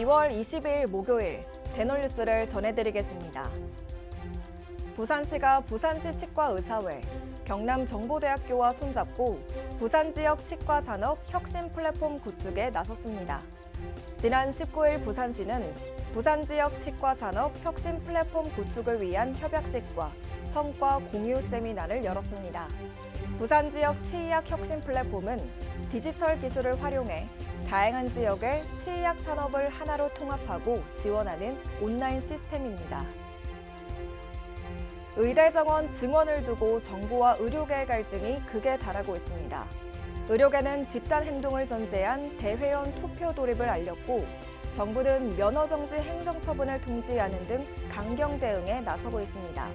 2월 20일 목요일 대놀뉴스를 전해드리겠습니다. 부산시가 부산시 치과의사회, 경남정보대학교와 손잡고 부산 지역 치과 산업 혁신 플랫폼 구축에 나섰습니다. 지난 19일 부산시는 부산 지역 치과 산업 혁신 플랫폼 구축을 위한 협약식과 성과 공유 세미나를 열었습니다. 부산 지역 치의학 혁신 플랫폼은 디지털 기술을 활용해 다양한 지역의 치의학 산업을 하나로 통합하고 지원하는 온라인 시스템입니다. 의대 정원 증원을 두고 정부와 의료계의 갈등이 극에 달하고 있습니다. 의료계는 집단 행동을 전제한 대회원 투표 돌입을 알렸고, 정부는 면허 정지 행정처분을 통지하는 등 강경 대응에 나서고 있습니다.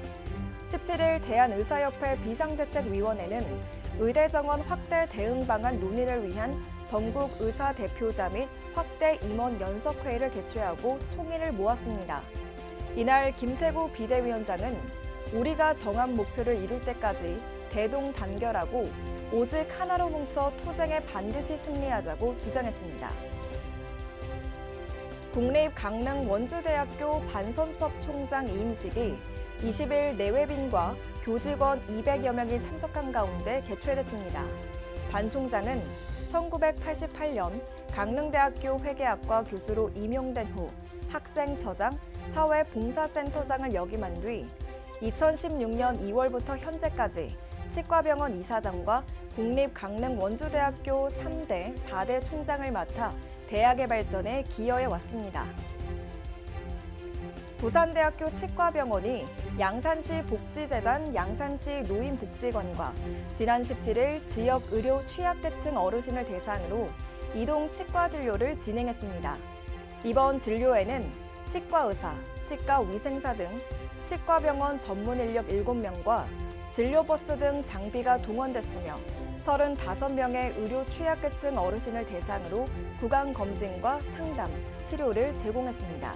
17일 대한의사협회 비상대책위원회는 의대 정원 확대 대응 방안 논의를 위한 전국 의사 대표자 및 확대 임원 연석회의를 개최하고 총의를 모았습니다. 이날 김태구 비대위원장은 우리가 정한 목표를 이룰 때까지 대동단결하고 오직 하나로 뭉쳐 투쟁에 반드시 승리하자고 주장했습니다. 국립강릉원주대학교 반선섭 총장 이임식이 20일 내외빈과 교직원 200여 명이 참석한 가운데 개최됐습니다. 반 총장은 1988년 강릉대학교 회계학과 교수로 임용된 후 학생처장, 사회봉사센터장을 역임한 뒤 2016년 2월부터 현재까지 치과병원 이사장과 국립강릉원주대학교 3대, 4대 총장을 맡아 대학의 발전에 기여해 왔습니다. 부산대학교 치과병원이 양산시 복지재단 양산시 노인복지관과 지난 17일 지역 의료 취약계층 어르신을 대상으로 이동 치과 진료를 진행했습니다. 이번 진료에는 치과의사, 치과위생사 등 치과병원 전문 인력 7명과 진료버스 등 장비가 동원됐으며 35명의 의료 취약계층 어르신을 대상으로 구강검진과 상담, 치료를 제공했습니다.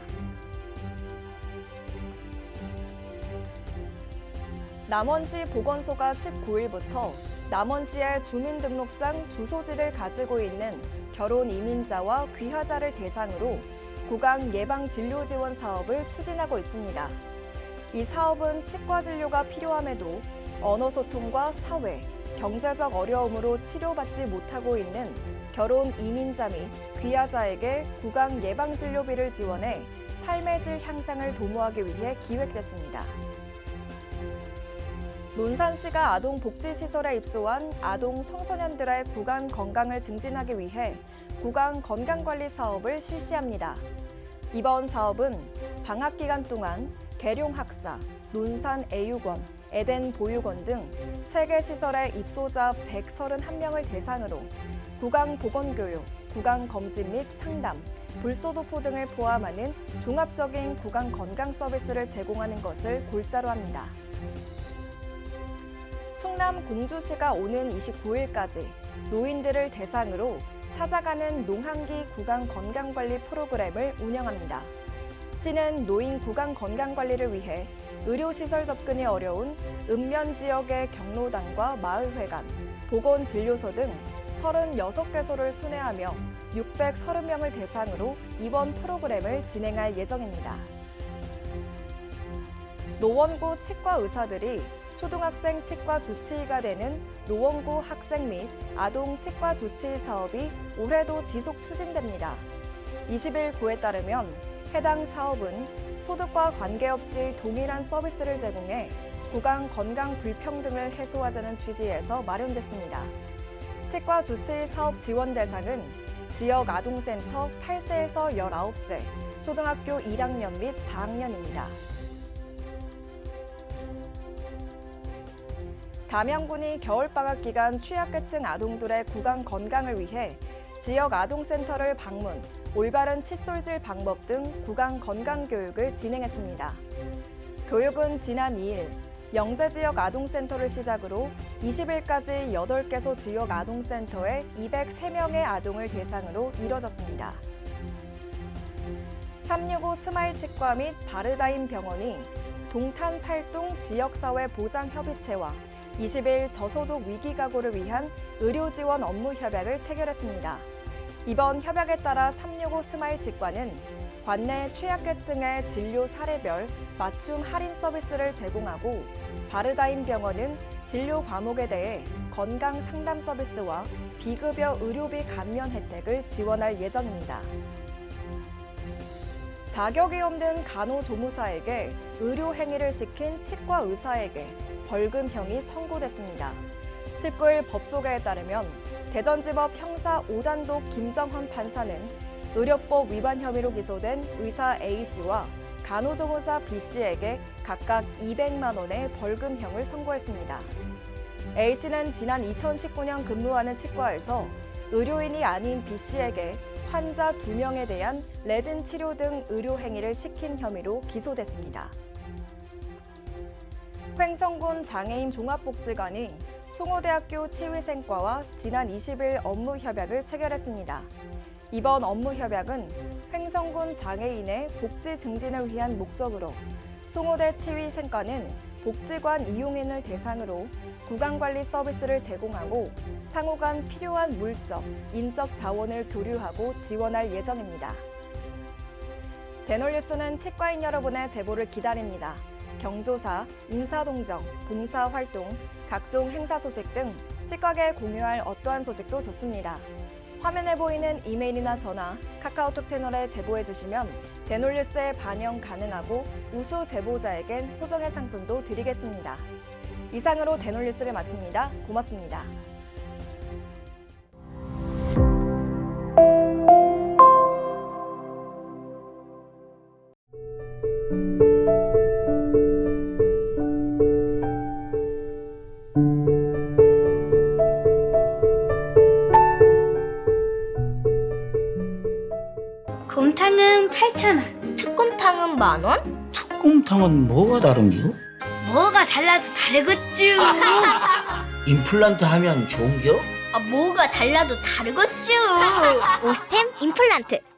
남원시 보건소가 19일부터 남원시의 주민등록상 주소지를 가지고 있는 결혼 이민자와 귀화자를 대상으로 구강 예방 진료 지원 사업을 추진하고 있습니다. 이 사업은 치과 진료가 필요함에도 언어 소통과 사회, 경제적 어려움으로 치료받지 못하고 있는 결혼 이민자 및 귀화자에게 구강 예방 진료비를 지원해 삶의 질 향상을 도모하기 위해 기획됐습니다. 논산시가 아동복지시설에 입소한 아동 청소년들의 구강 건강을 증진하기 위해 구강 건강관리 사업을 실시합니다. 이번 사업은 방학 기간 동안 계룡학사, 논산 애육원, 에덴 보육원 등 3개 시설의 입소자 131명을 대상으로 구강 보건교육, 구강 검진 및 상담, 불소도포 등을 포함하는 종합적인 구강 건강 서비스를 제공하는 것을 골자로 합니다. 충남 공주시가 오는 29일까지 노인들을 대상으로 찾아가는 농한기 구강 건강관리 프로그램을 운영합니다. 시는 노인 구강 건강관리를 위해 의료시설 접근이 어려운 읍면 지역의 경로당과 마을회관, 보건진료소 등 36개소를 순회하며 630명을 대상으로 이번 프로그램을 진행할 예정입니다. 노원구 치과 의사들이 초등학생 치과 주치의가 되는 노원구 학생 및 아동 치과 주치의 사업이 올해도 지속 추진됩니다. 20일 구에 따르면 해당 사업은 소득과 관계없이 동일한 서비스를 제공해 구강 건강 불평등을 해소하자는 취지에서 마련됐습니다. 치과 주치의 사업 지원 대상은 지역 아동센터 8세에서 19세, 초등학교 1학년 및 4학년입니다. 담양군이 겨울방학 기간 취약계층 아동들의 구강 건강을 위해 지역 아동센터를 방문, 올바른 칫솔질 방법 등 구강 건강 교육을 진행했습니다. 교육은 지난 2일 영제지역 아동센터를 시작으로 20일까지 8개소 지역 아동센터의 203명의 아동을 대상으로 이뤄졌습니다. 365 스마일치과 및 바르다임 병원이 동탄 8동 지역사회 보장협의체와 20일 저소득 위기가구를 위한 의료지원 업무 협약을 체결했습니다. 이번 협약에 따라 365 스마일 치과는 관내 취약계층의 진료 사례별 맞춤 할인 서비스를 제공하고 바르다임 병원은 진료 과목에 대해 건강 상담 서비스와 비급여 의료비 감면 혜택을 지원할 예정입니다. 자격이 없는 간호조무사에게 의료 행위를 시킨 치과 의사에게 벌금형이 선고됐습니다. 19일 법조계에 따르면 대전지법 형사 5단독 김정헌 판사는 의료법 위반 혐의로 기소된 의사 A씨와 간호조무사 B씨에게 각각 200만 원의 벌금형을 선고했습니다. A씨는 지난 2019년 근무하는 치과에서 의료인이 아닌 B씨에게 환자 2명에 대한 레진 치료 등 의료 행위를 시킨 혐의로 기소됐습니다. 횡성군 장애인 종합복지관이 송호대학교 치위생과와 지난 20일 업무 협약을 체결했습니다. 이번 업무 협약은 횡성군 장애인의 복지 증진을 위한 목적으로 송호대 치위생과는 복지관 이용인을 대상으로 구강관리 서비스를 제공하고 상호 간 필요한 물적, 인적 자원을 교류하고 지원할 예정입니다. 대놀뉴스는 치과인 여러분의 제보를 기다립니다. 경조사, 인사동정, 봉사활동, 각종 행사 소식 등 치과계에 공유할 어떠한 소식도 좋습니다. 화면에 보이는 이메일이나 전화, 카카오톡 채널에 제보해 주시면 대놀뉴스에 반영 가능하고 우수 제보자에겐 소정의 상품도 드리겠습니다. 이상으로 대놀뉴스를 마칩니다. 고맙습니다. 곰탕은 8,000원. 특곰탕은 10,000원? 특곰탕은 뭐가 다른겨? 뭐가 달라서 다르겠쥬. 임플란트 하면 좋은겨? 뭐가 달라도 다르겠죠. 오스템 임플란트.